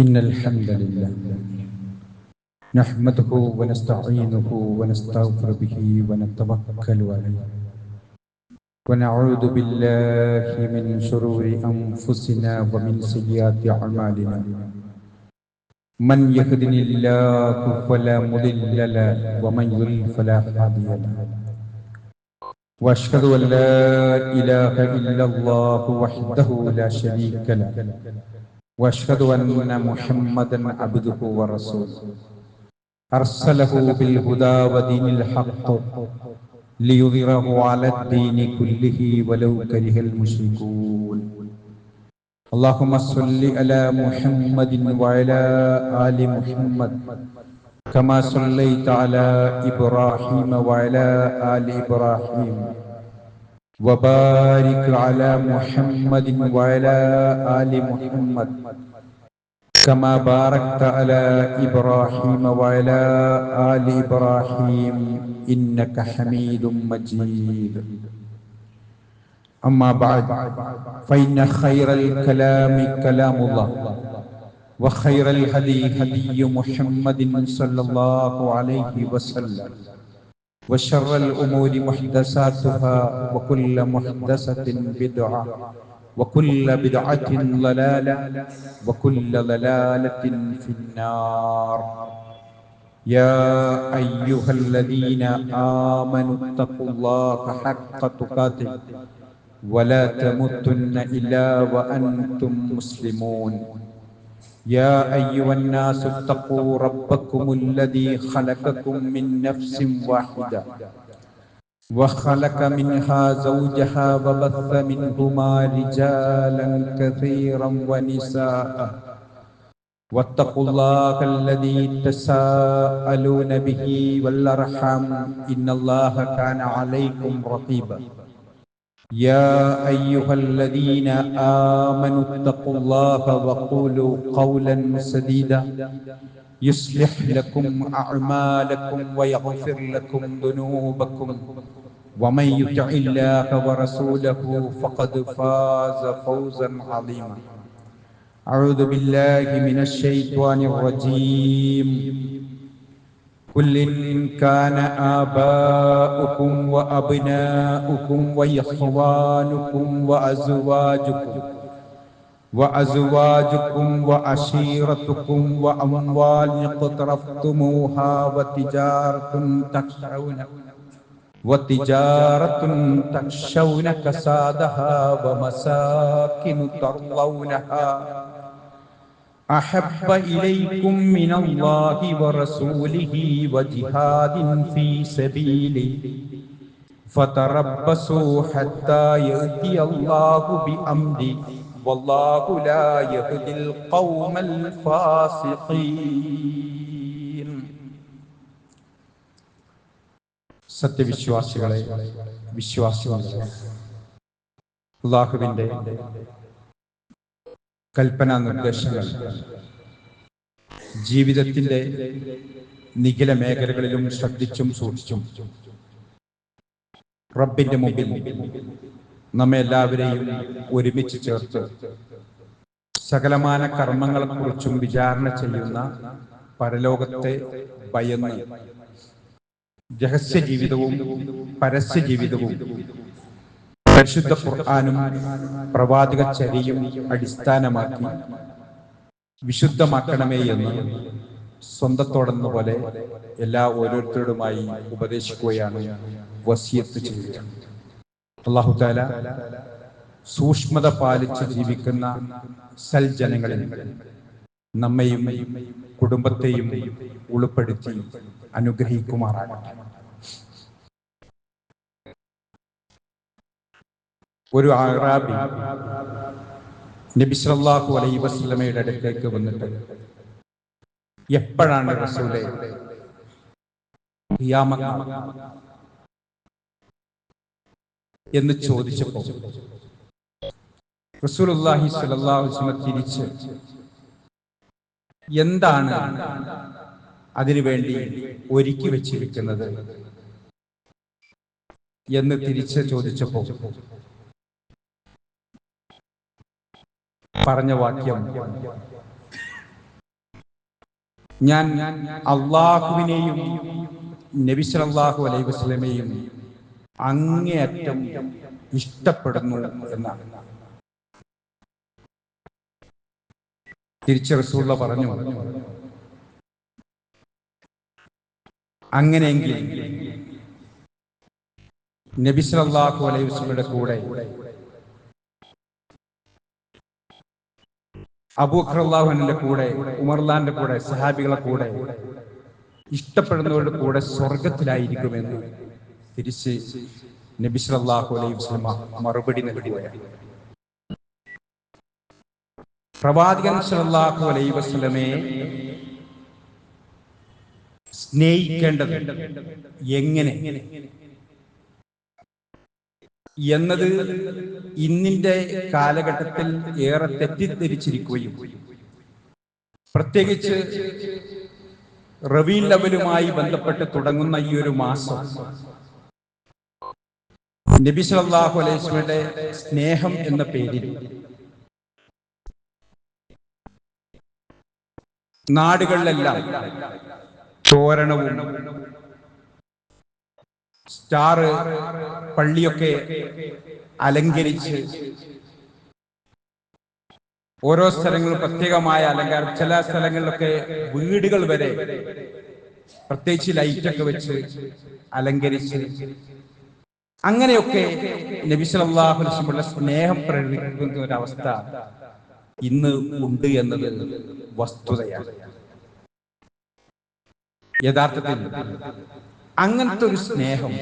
إن الحمد لله نحمده ونستعينه ونستغفر به ونتوكل عليه ونعوذ بالله من شرور أنفسنا ومن سيئات أعمالنا من يهدني الله فلا مضل له ومن يضلل فلا هادي له وأشهد أن لا إله إلا الله وحده لا شريك له وأشهد أن محمدا عبده ورسوله أرسله بالهدى ودين الحق ليظهره على الدين كله ولو كره المشركون اللهم صل على محمد وعلى آل محمد كما صليت على إبراهيم وعلى آل إبراهيم وبارك على محمد وعلى آل محمد كما باركت على إبراهيم وعلى آل إبراهيم إنك حميد مجيد أما بعد فإن خير الكلام كلام الله وخير الهدي هدي محمد صلى الله عليه وسلم وشر الأمور محدثاتها وكل محدثة بدعة وكل بدعة ضلالة وكل ضلالة في النار يا أيها الذين آمنوا اتقوا الله حق تقاته ولا تموتن إلا وأنتم مسلمون يا أيها الناس اتقوا ربكم الذي خلقكم من نفس واحدة وخلق منها زوجها وبث منهما رجالا كثيرا ونساء واتقوا الله الذي تساءلون به والأرحام إن الله كان عليكم رقيبا يا أيها الذين آمنوا اتقوا الله وقولوا قولا سديدا يصلح لكم أعمالكم ويغفر لكم ذنوبكم ومن يطع الله ورسوله فقد فاز فوزا عظيما أعوذ بالله من الشيطان الرجيم قل إن كان آباؤكم وأبناؤكم وإخوانكم وأزواجكم وعشيرتكم وأموال اقترفتموها وتجارة تخشون كسادها ومساكن ترضونها أحب إليكم من الله ورسوله وجهاد في سبيله فتربصوا حتى يأتي الله بأمره والله لا يهدي القوم الفاسقين. സത്യവിശ്വാസികളെ, വിശ്വാസികളെ, അല്ലാഹുവിന്റെ കൽപ്പനാ നിർദ്ദേശങ്ങൾ ജീവിതത്തിന്റെ നിഖില മേഖലകളിലും ശ്രദ്ധിച്ചും സൂക്ഷിച്ചും റബ്ബിന്റെ മുമ്പിൽ നമ്മെ എല്ലാവരെയും ഒരുമിച്ച് ചേർത്ത് സകലമാന കർമ്മങ്ങളെക്കുറിച്ചും വിചാരണ ചെയ്യുന്ന പരലോകത്തെ ഭയന്ന് രഹസ്യ ജീവിതവും പരസ്യ ജീവിതവും പരിശുദ്ധ ഖുർആനും പ്രവാചക ചര്യയും അടിസ്ഥാനമാക്കി വിശുദ്ധമാക്കണമേ എന്ന് സ്വന്തത്തോടെന്ന പോലെ എല്ലാ ഓരോരുത്തരോടുമായി ഉപദേശിക്കുകയാണ്, വസിയത്ത് ചെയ്യുക. അല്ലാഹു തആല സൂക്ഷ്മത പാലിച്ച് ജീവിക്കുന്ന സൽജനങ്ങളിൽ നമ്മയും കുടുംബത്തെയും ഉൾപ്പെടുത്തി അനുഗ്രഹിക്കുമാറാകട്ടെ. ഒരു അഅറാബി നബി സല്ലല്ലാഹു അലൈഹി വസല്ലമയുടെ അടുത്തേക്ക് വന്നിട്ട്, എപ്പോഴാണ് റസൂലേ ഖിയാമത്ത് എന്ന് ചോദിച്ചപ്പോൾ റസൂലുള്ളാഹി സ്വല്ലല്ലാഹു അലൈഹി വസല്ലം തിരിച്ച് എന്താണ് അതിനുവേണ്ടി ഒരുക്കി വെച്ചിരിക്കുന്നത് എന്ന് തിരിച്ച് ചോദിച്ചപ്പോൾ പറഞ്ഞ വാക്യം ഞാൻ അള്ളാഹുവിനെയും നബി സല്ലല്ലാഹു അലൈഹി വസല്ലമയെയും അങ്ങേയറ്റം ഇഷ്ടപ്പെടുന്നു എന്നാണ്. തിരിച്ച് റസൂലുള്ള പറഞ്ഞു, അങ്ങനെയെങ്കിൽ നബി സല്ലല്ലാഹു അലൈഹി വസല്ലമയുടെ കൂടെ അബൂബക്കർ റളിയല്ലാഹു അൻഹുവിന്റെ കൂടെ, ഉമർലാന്റെ കൂടെ, സഹാബികളെ കൂടെ, ഇഷ്ടപ്പെടുന്നവരുടെ കൂടെ സ്വർഗത്തിലായിരിക്കുമെന്ന് തിരിച്ച് നബി സല്ലല്ലാഹു അലൈഹി വസല്ലമ മറുപടി നൽകുകയാണ്. പ്രവാചകൻ സല്ലല്ലാഹു അലൈഹി വസല്ലമയെ സ്നേഹിക്കേണ്ടത് എങ്ങനെ എന്നത് ഇന്നിന്റെ കാലഘട്ടത്തിൽ ഏറെ തെറ്റിദ്ധരിച്ചിരിക്കുകയും, പ്രത്യേകിച്ച് റബീഉൽ അവ്വലുമായി ബന്ധപ്പെട്ട് തുടങ്ങുന്ന ഈ ഒരു മാസം നബി സല്ലല്ലാഹു അലൈഹി വസല്ലമയുടെ സ്നേഹം എന്ന പേരിൽ നാടുകളിലെല്ലാം തോരണവും സ്റ്റാർ പള്ളിയൊക്കെ അലങ്കരിച്ച് ഓരോ സ്ഥലങ്ങളും പ്രത്യേകമായ അലങ്കാരം, ചില സ്ഥലങ്ങളിലൊക്കെ വീടുകൾ വരെ പ്രത്യേകിച്ച് ലൈറ്റൊക്കെ വെച്ച് അലങ്കരിച്ച് അങ്ങനെയൊക്കെ നബി സല്ലല്ലാഹു അലൈഹി വസല്ലമയുടെ സ്നേഹം പ്രകടിപ്പിക്കുന്ന ഒരവസ്ഥ ഇന്ന് ഉണ്ട് എന്നത് വസ്തുതയാണ്. യഥാർത്ഥത്തിൽ അങ്ങനത്തെ ഒരു സ്നേഹം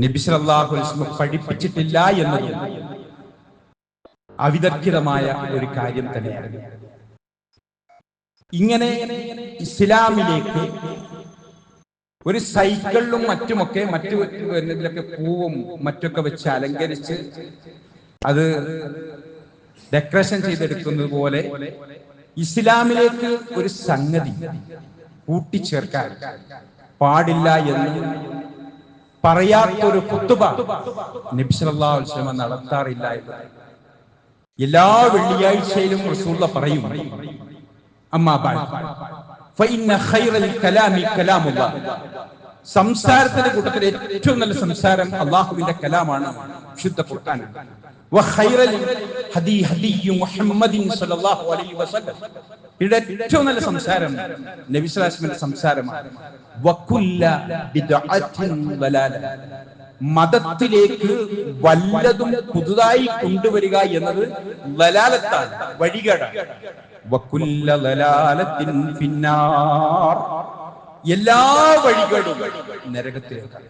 നബി സല്ലല്ലാഹു അലൈഹി വസല്ലം പഠിപ്പിച്ചിട്ടില്ല എന്നതും അവിതർക്കിതമായ ഒരു കാര്യം തന്നെയാണ്. ഇങ്ങനെ ഇസ്ലാമിലേക്ക് ഒരു സൈക്കിളിലും മറ്റുമൊക്കെ ഇതിലൊക്കെ പൂവും മറ്റൊക്കെ വെച്ച് അലങ്കരിച്ച് അത് ഡെക്കറേഷൻ ചെയ്തെടുക്കുന്നത് പോലെ ഇസ്ലാമിലേക്ക് ഒരു സംഗതി കൂട്ടിച്ചേർക്കാൻ പാടില്ല എന്ന് പറയാത്തൊരു ഖുത്ബ നബി സല്ലല്ലാഹു അലൈഹി വസല്ലം നടത്താറില്ല എന്ന് എല്ലാ വെള്ളിയാഴ്ചയിലും റസൂലുള്ളാഹി പറയും, അമ്മാ ബഅദ് ഫഇന്ന ഖൈറൽ കലാമി കലാമുല്ലാഹ്, സംസാരത്തിന്റെ കൂട്ടത്തിൽ ഏറ്റവും നല്ല സംസാരം അല്ലാഹുവിന്റെ കലാമാണ്, വിശുദ്ധ ഖുർആൻ. വഖൈറൽ ഹദീ ഹദീ മുഹമ്മദിൻ സ്വല്ലല്ലാഹു അലൈഹി വസല്ലം, ഏറ്റവും നല്ല സംസാരം നബി സല്ലല്ലാഹു അലൈഹി വസല്ലമയുടെ സംസാരമാണ്. വകുല്ല ബിദ്അത്തിൻ ദലാല, മതത്തിലേക്ക് വല്ലതും പുതുതായി കൊണ്ടുവരിക എന്നത് ദലാലത്താണ്, വഴികേടാണ്. വകുല്ല ദലാലത്തിൻ ഫിന്നാർ, എല്ലാ വഴികളും നരകത്തിലേക്കാണ്.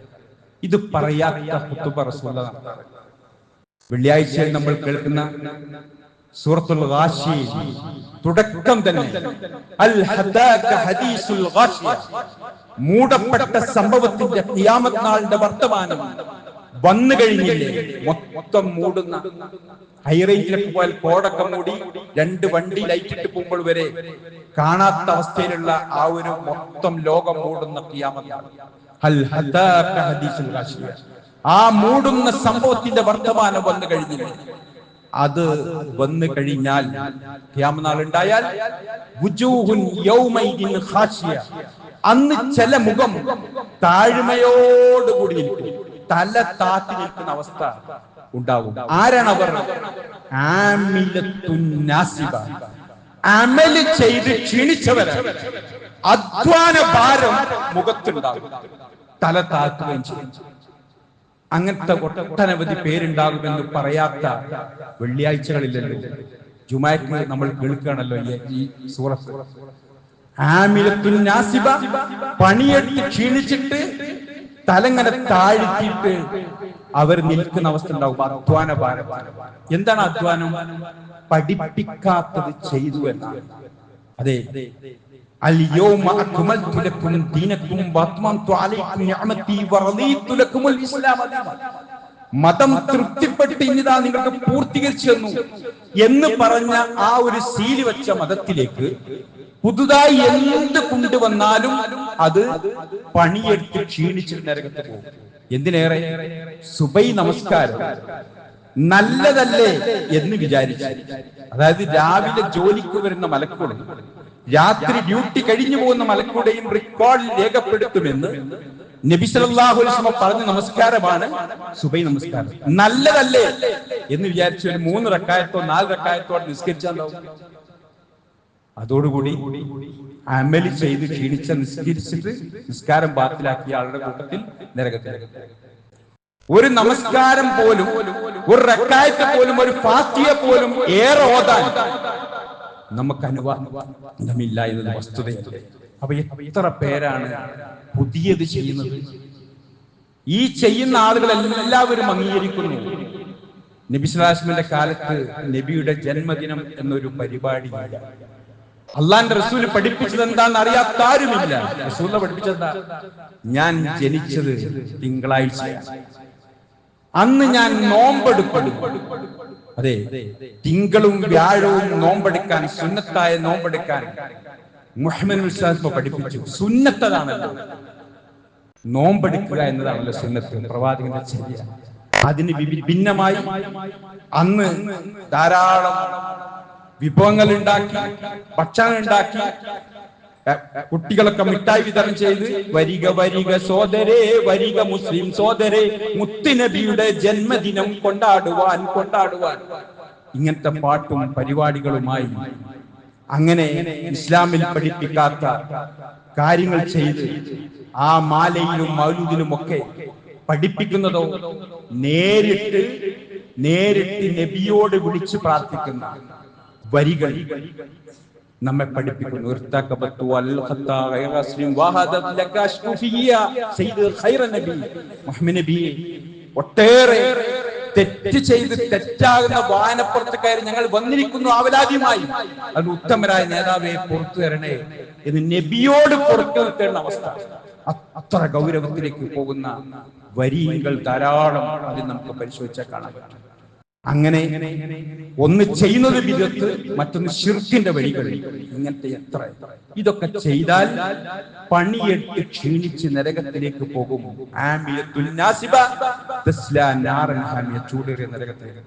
ഇത് പറയാത്ത ഖുത്ബ റസൂലുള്ളാഹി നടത്താറ്. വെള്ളിയാഴ്ചയിൽ നമ്മൾ കേൾക്കുന്ന സൂറത്തുൽ ഗാശിയ തുടക്കം തന്നെ അൽ ഹദാക ഹദീസുൽ ഗാശിയ, മൂടപ്പെട്ട സംഭവത്തിന്റെ ഖിയാമത്ത് നാളിന്റെ വർത്തമാനം വന്നു കഴിഞ്ഞില്ലേ, മൊത്തം മൂടുന്ന. ഹൈറേഞ്ചിലൊക്കെ പോയാൽ കോടൊക്കെ മൂടി 2 വണ്ടി ലൈറ്റ് ഇട്ട് പോകുമ്പോൾ വരെ കാണാത്ത അവസ്ഥയിലുള്ള ആ ഒരു മൊത്തം ലോകം മൂടുന്ന ഖിയാമത്ത് നാൾ. അൽ ഹദാക ഹദീസുൽ ഗാശിയ, ആ മൂടുന്ന സംഭവത്തിന്റെ വർത്തമാനം വന്നു കഴിഞ്ഞില്ലേ, അത് വന്നു കഴിഞ്ഞാൽ ഖിയാമത്ത് നാൾ ഉണ്ടായാൽ വുജൂഹുൻ യൗമൈദിൻ ഖാശിയ, അന്ന് ചില മുഖം താഴ്മയോടുകൂടി നിൽക്കും, തല താത്തി നിൽക്കുന്ന അവസ്ഥ ഉണ്ടാവും. ആരാണവർ? ആമിലത്തുൻ നാസിബ, അമല് ചെയ്ത് ക്ഷീണിച്ചവരാണ്. അധ്വാന ഭാരം മുഖത്തുണ്ടാകും, തല താത്തുകയും ചെയ്യും. അങ്ങനത്തെ ഒട്ടനവധി പേരുണ്ടാകുമെന്ന് പറയാത്ത വെള്ളിയാഴ്ചകളില്ലല്ലോ. ജുമാഅത്ത് നമ്മൾ കേൾക്കുകയാണല്ലോ ഈ സൂറത്ത്. ആമിലത്തുൻ നാസിബ, പണിയെടുത്ത് ക്ഷീണിച്ചിട്ട് തലങ്ങനെ താഴ്ത്തിയിട്ട് അവർ നിൽക്കുന്ന അവസ്ഥ ഉണ്ടാവും. അധ്വാന ഭാരം. എന്താണ് അധ്വാനം? പഠിപ്പിക്കാത്തത് ചെയ്തു എന്നാണ്. അതെ, اليوم أكملت لكم دينكم وأتممت عليكم نعمتي ورضيت لكم الإسلام دينا, മതം തൃപ്തിപ്പെട്ട് ഇനിതാ നിങ്ങൾക്ക് പൂർത്തീകരിച്ചു തന്നു എന്ന് പറഞ്ഞ ആ ഒരു സീല് വെച്ച മതത്തിലേക്ക് പുതുതായി എന്ത് കൊണ്ടുവന്നാലും അത് പണിയെടുത്ത് ക്ഷീണിച്ച് നരകത്ത് പോകും. എന്തിനേറെ, സുബൈ നമസ്കാരം നല്ലതല്ലേ എന്ന് വിചാരിച്ചു അതായത് രാവിലെ ജോലിക്ക് വരുന്ന മലക്കുകളും രാത്രി ഡ്യൂട്ടി കഴിഞ്ഞു പോകുന്ന മലക്കുടെയും റെക്കോർഡിൽ രേഖപ്പെടുത്തുമെന്ന് നബി സല്ലല്ലാഹു അലൈഹി വസല്ലം പറഞ്ഞ നമസ്കാരമാണ് സുബൈ നമസ്കാരം. നല്ലതല്ലേ എന്ന് വിചാരിച്ചു ഒരു 3 റക്അത്തോ 4 റക്അത്തോ നിസ്കരിച്ചാലോ അതോടുകൂടി അമലി ചെയ്ത് ക്ഷീണിച്ച നിസ്കരിച്ചിട്ട് നിസ്കാരം ബാത്തിലാക്കിയ ആളുടെ കൂട്ടത്തിൽ നരകത്തിൽ. ഒരു നമസ്കാരം പോലും ഒരു റക്അത്ത് പോലും ഒരു ഫാത്തിഹ പോലും ഏറെ ഓതാൻ നമുക്ക് അനുവാദമില്ല എന്നത് വസ്തുതയല്ലേ. അപ്പൊ എത്ര പേരാണ് പുതിയത് ചെയ്യുന്നത്? ഈ ചെയ്യുന്ന ആളുകളെല്ലാവരും അംഗീകരിക്കുന്നു. നബി സല്ലല്ലാഹു അലൈഹി വസല്ലമയുടെ കാലത്ത് നബിയുടെ ജന്മദിനം എന്നൊരു പരിപാടിയില്ല. അള്ളാന്റെ റസൂൽ പഠിപ്പിച്ചത് എന്താണെന്ന് അറിയാത്ത ആരുമില്ല. റസൂൽ പഠിപ്പിച്ചെന്താ? ഞാൻ ജനിച്ചത് തിങ്കളാഴ്ചയാണ്, അന്ന് ഞാൻ നോമ്പെടുക്കും. അതെ, തിങ്കളും വ്യാഴവും നോമ്പെടുക്കാൻ, സുന്നത്തായ നോമ്പെടുക്കാൻ മുഹമ്മദ് മുസ്തഫ പഠിപ്പിച്ചു. സുന്നത്തതാണല്ലോ നോമ്പെടുക്കുക എന്നതാണല്ലോ സുന്നത്ത്, പ്രവാചകന്റെ ചര്യ. അതിന് ഭിന്നമായി അന്ന് ധാരാളം വിഭവങ്ങൾ ഉണ്ടാക്കി, ഭക്ഷണം ഉണ്ടാക്കി, കുട്ടികളൊക്കെ മിഠായി വിതരണം ചെയ്ത് വരിക വരിക സോദരേ, വരിക മുസ്ലിം സോദരേ, മുത്തുനബിയുടെ ജന്മദിനം കൊണ്ടാടുവാൻ കൊണ്ടാടുവാൻ, ഇങ്ങനത്തെ പാട്ടും പരിപാടികളുമായി അങ്ങനെ ഇസ്ലാമിൽ പഠിപ്പിക്കാത്ത കാര്യങ്ങൾ ചെയ്ത് ആ മാലയിലും മൗലൂദിലും ഒക്കെ പഠിപ്പിക്കുന്നതോ നേരിട്ട് നബിയോട് വിളിച്ചു പ്രാർത്ഥിക്കുന്ന വരികൾ നമ്മെ പഠിപ്പിക്കുന്നു. ഒട്ടേറെ തെറ്റ് ചെയ്ത് തെറ്റാകുന്ന വാഹനപ്പുറത്ത് കയറി ഞങ്ങൾ വന്നിരിക്കുന്നു ആവലാതിയുമായി, അത് ഉത്തമരായ നേതാവെ പുറത്തു തരണേ എന്ന് നബിയോട് പുറത്തു നിർത്തേണ്ട അവസ്ഥ. അത്ര ഗൗരവത്തിലേക്ക് പോകുന്ന വരികൾ ധാരാളം അതിൽ നമുക്ക് പരിശോധിച്ചാൽ കാണാൻ പറ്റും. അങ്ങനെ ഒന്ന് ചെയ്യുന്നത് ബിദ്അത്ത്, മറ്റൊന്ന് ശിർക്കിന്റെ വഴികൾ. ഇങ്ങനത്തെ എത്ര ഇതൊക്കെ ചെയ്താൽ പണിയെട്ട് ക്ഷീണിച്ച് നരകത്തിലേക്ക് പോകും. ചൂടേറിയ നരകത്തിലേക്ക്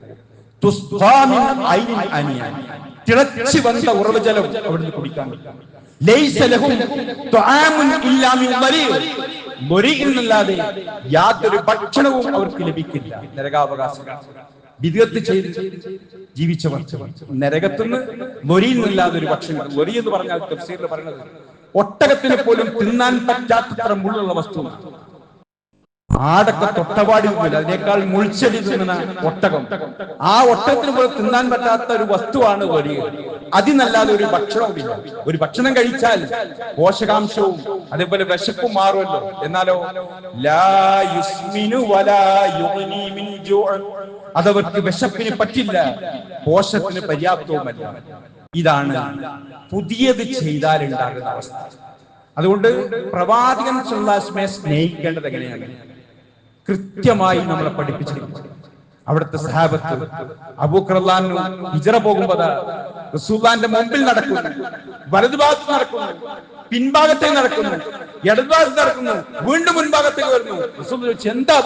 തിളച്ചു വന്ന ഉറവജലം അവിടുന്ന് കുടിക്കാൻ പറ്റും. എന്നല്ലാതെ യാതൊരു ഭക്ഷണവും അവർക്ക് ലഭിക്കില്ല. നരകാവകാശികൾ ബിദ്അത്ത് ചെയ്ത് ജീവിച്ചവർ നരകത്തുനിന്ന് മൊരിയിൽ നിന്നില്ലാതെ ഒരു ഭക്ഷണം. മൊരി എന്ന് പറഞ്ഞാൽ തഫ്സീറിൽ പറയുന്നത് ഒട്ടകത്തിന് പോലും തിന്നാൻ പറ്റാത്തത്ര മുള്ളുള്ള വസ്തുവാണ്. ആടൊക്കെ തൊട്ടപാടി പോലും അതിനേക്കാൾ മുൾച്ചെടി തിന്നുന്ന ഒട്ടകം, ആ ഒട്ടകത്തിന് പോലും തിന്നാൻ പറ്റാത്ത ഒരു വസ്തുവാണ് മൊരി. അതിനല്ലാതെ ഒരു ഭക്ഷണവുമില്ല. ഒരു ഭക്ഷണം കഴിച്ചാൽ പോഷകാംശവും അതേപോലെ വിശപ്പും മാറുമല്ലോ. എന്നാലോ ലാ യുസ്മിനു വലാ യുഗ്നി മിൻ ജൂഅ്, അതവർക്ക് വിശപ്പിന് പറ്റില്ല, പോഷത്തിന് പര്യാപ്തവുമല്ല. ഇതാണ് പുതിയത് ചെയ്താൽ ഉണ്ടാകുന്ന അവസ്ഥ. അതുകൊണ്ട് പ്രവാചകൻ സല്ലല്ലാഹു അലൈഹി വസല്ലമയെ സ്നേഹിക്കേണ്ടത് എങ്ങനെയാണ്? കൃത്യമായി നമ്മളെ പഠിപ്പിച്ചിരിക്കുന്നു. അവിടുത്തെ സഹാബത്ത് അബൂബക്കർ റളിയല്ലാഹു അൻഹു ഹിജ്റ പോകുമ്പോൾ റസൂലുള്ളാഹിന്റെ മുമ്പിൽ നടക്കുന്നു, വലതുഭാഗത്ത് നടക്കുന്നു, പിൻഭാഗത്തേക്ക് നടക്കുന്നു, ഇടതുഭാഗത്ത് നടക്കുന്നു, വീണ്ടും മുൻഭാഗത്തേക്ക് വരുന്നു. റസൂൽ ചോദിച്ചു, എന്താ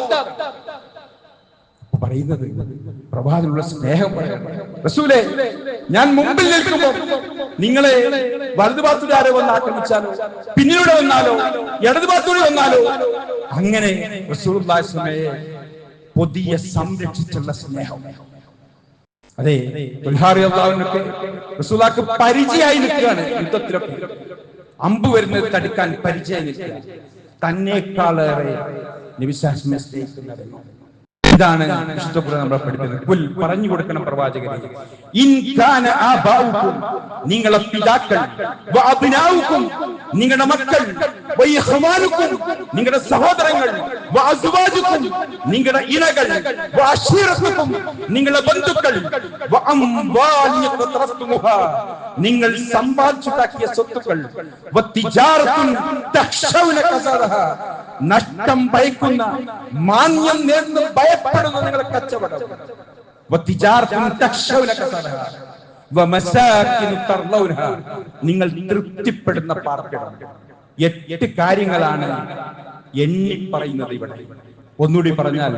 പറയുന്നത്? പ്രവാചകനുള്ള സ്നേഹം പറയണം. റസൂലേ, ഞാൻ മുമ്പിൽ നിൽക്കുമ്പോൾ നിങ്ങളെ വലതുഭാഗത്തൂടെ ആരോ വന്ന് ആക്രമിച്ചാലോ, പിന്നിലൂടെ വന്നാലോ, ഇടതുഭാഗത്തൂടെ വന്നാലോ, അങ്ങനെ റസൂലുള്ളാഹി സ്വല്ലല്ലാഹു അലൈഹി വസല്ലമയെ പൊതിയെ സംരക്ഷിച്ചുള്ള സ്നേഹം. അതെ, റസൂലുള്ളാഹിക്ക് പരിചയമായി നിൽക്കുകയാണ്. യുദ്ധത്തിലൊക്കെ അമ്പ് വരുന്നത് തടുക്കാൻ പരിചയമായി നിൽക്കുക. തന്നേക്കാളേറെ നബി സല്ലല്ലാഹു അലൈഹി വസല്ലമയെ സ്നേഹിക്കുന്നവരുന്നു. ഇതാണ് വിശുദ്ധ ഖുർആൻ നമ്മളെ പഠിപ്പിക്കുന്നത്. പറഞ്ഞു കൊടുക്കണം പ്രവാചകരെ, ഇൻ കാന ആബാഉകും, നിങ്ങളുടെ പിതാക്കൾ, വഅബ്നാഉകും, നിങ്ങളുടെ മക്കൾ, വഇഖ്വാനുകും, നിങ്ങളുടെ സഹോദരങ്ങൾ, വഅസ്വാജുകും, നിങ്ങളുടെ ഇണകൾ, വഅശീറത്തുകും, നിങ്ങളുടെ ബന്ധുക്കൾ, വഅംവാലിൻ യഖ്തറഫ്തുമുഹാ, നിങ്ങൾ സമ്പാദിച്ചുണ്ടാക്കിയ സ്വത്തുക്കൾ, വതിജാറത്തുൻ തഖ്ശൗന കസറഹാ, നഷ്ടം ഭയക്കുന്ന, മാന്യം നേടുന്ന ഭയപ്പെടുന്ന നിങ്ങളുടെ കച്ചവടം, നിങ്ങൾ തൃപ്തിപ്പെടുന്ന പാർപ്പിടം. 8 കാര്യങ്ങളാണ് എണ്ണി പറയുന്നത് ഇവിടെ. ഒന്നുകൂടി പറഞ്ഞാൽ,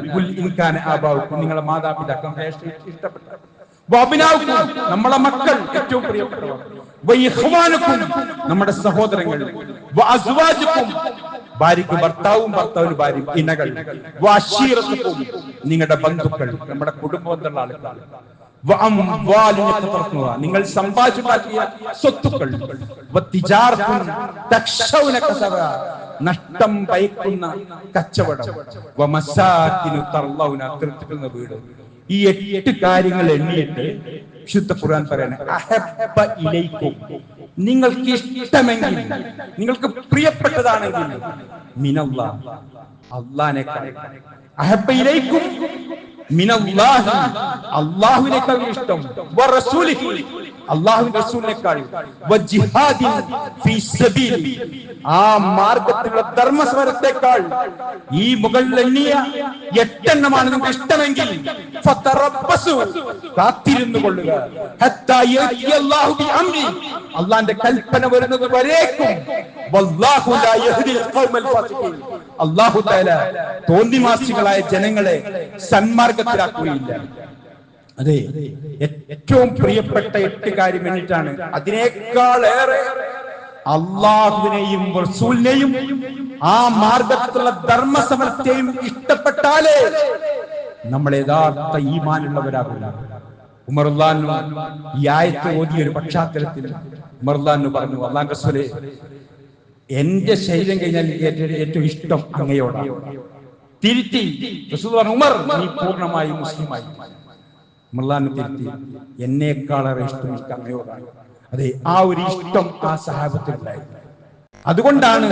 നിങ്ങളുടെ മാതാപിതാക്കൾ ഇഷ്ടപ്പെട്ട, വഅബ്നാഉക്കും നമ്മളെ മക്കൾ ഏറ്റവും പ്രിയപ്പെട്ടവർ, വഇഖ്വാനുക്കും നമ്മുടെ സഹോദരങ്ങൾ, വഅസ്വാജുക്കും ഭാര്യയ്ക്ക് ഭർത്താവും ഭർത്താവിന് ഭാര്യയും ഇണകൾ, വഅശീറത്തുക്കും നിങ്ങളുടെ ബന്ധുക്കൾ നമ്മുടെ കുടുംബത്തിലുള്ള ആളുകൾ, നിങ്ങൾ സമ്പാദിച്ചുണ്ടാക്കിയ സ്വത്തുക്കൾ, നഷ്ടം ഭയക്കുന്ന കച്ചവടം, തൃപ്തിക്കുന്ന വീട്. ഈ 8 കാര്യങ്ങൾ എണ്ണിയിട്ട് വിശുദ്ധ ഖുർആൻ പറയാണ്, അഹബ്ബ ഇലൈക്കും നിങ്ങൾക്ക് ഇഷ്ടമെങ്കിൽ, നിങ്ങൾക്ക് പ്രിയപ്പെട്ടതാണെങ്കിൽ, മിനല്ലാഹ് അല്ലാഹുവിനേക്കാൾ, അഹബ്ബ ഇലൈക്കും മിനല്ലാഹി അല്ലാഹുവിനേക്കാൾ ഇഷ്ടം, വറസൂലിഹി അല്ലാഹുവിന്റെ റസൂലിനേക്കാൾ, വജിഹാദിൻ ഫീ സബീലി ആ മാർഗ്ഗത്തിലുള്ള ധർമ്മസമരത്തേക്കാൾ ഈ മുകളിൽ എണ്ണിയ 8 എണ്ണമാണ് നിങ്ങൾക്ക് ഇഷ്ടമെങ്കിൽ ഫതറബ്ബസു കാത്തിരുന്നു കൊള്ളുക, ഹത്താ യഅല്ലാഹു ബിഅംരി അല്ലാഹുവിന്റെ കൽപ്പന വരുന്നത് വരേക്കും, വല്ലാഹു ലാ യഹ്ദിൽ ഖൗമൽ ഫാസിഖീൻ അല്ലാഹു തആല തോന്നിവാസികളായ ജനങ്ങളെ സന്മാർഗത്തിലാക്കുകയില്ല. അതെ, ഏറ്റവും പ്രിയപ്പെട്ട 8 കാര്യം എന്നിട്ടാണ് അതിനേക്കാളേറെ അള്ളാഹുവിനെയും റസൂലിനെയും ആ മാർഗത്തിലുള്ള ധർമ്മസമരത്തെയും ഇഷ്ടപ്പെട്ടാലേ നമ്മൾ യഥാർത്ഥ ഈമാനുള്ളവരാകുന്നു. ഉമർ റളിയല്ലാഹു ഈ ആയത്ത് ഓതിയ ഒരു പശ്ചാത്തലത്തിൽ ഉമർ റളിയല്ലാഹു പറഞ്ഞു, അല്ലാഹുവിന്റെ റസൂലേ, എന്റെ ശരീരം കഴിഞ്ഞാൽ ഏറ്റവും ഇഷ്ടം അങ്ങയോടാണ്. തിരുത്തി റസൂൽ പറഞ്ഞു, ഉമർ നീ പൂർണ്ണമായി മുസ്ലിമായി. തിരുത്തി, എന്നേക്കാളേറെ ഇഷ്ടം എനിക്ക് അങ്ങയോടാണ്. അതെ, ആ ഒരു ഇഷ്ടം ആ സഹാബത്തിനുണ്ടായിരുന്നു. അതുകൊണ്ടാണ്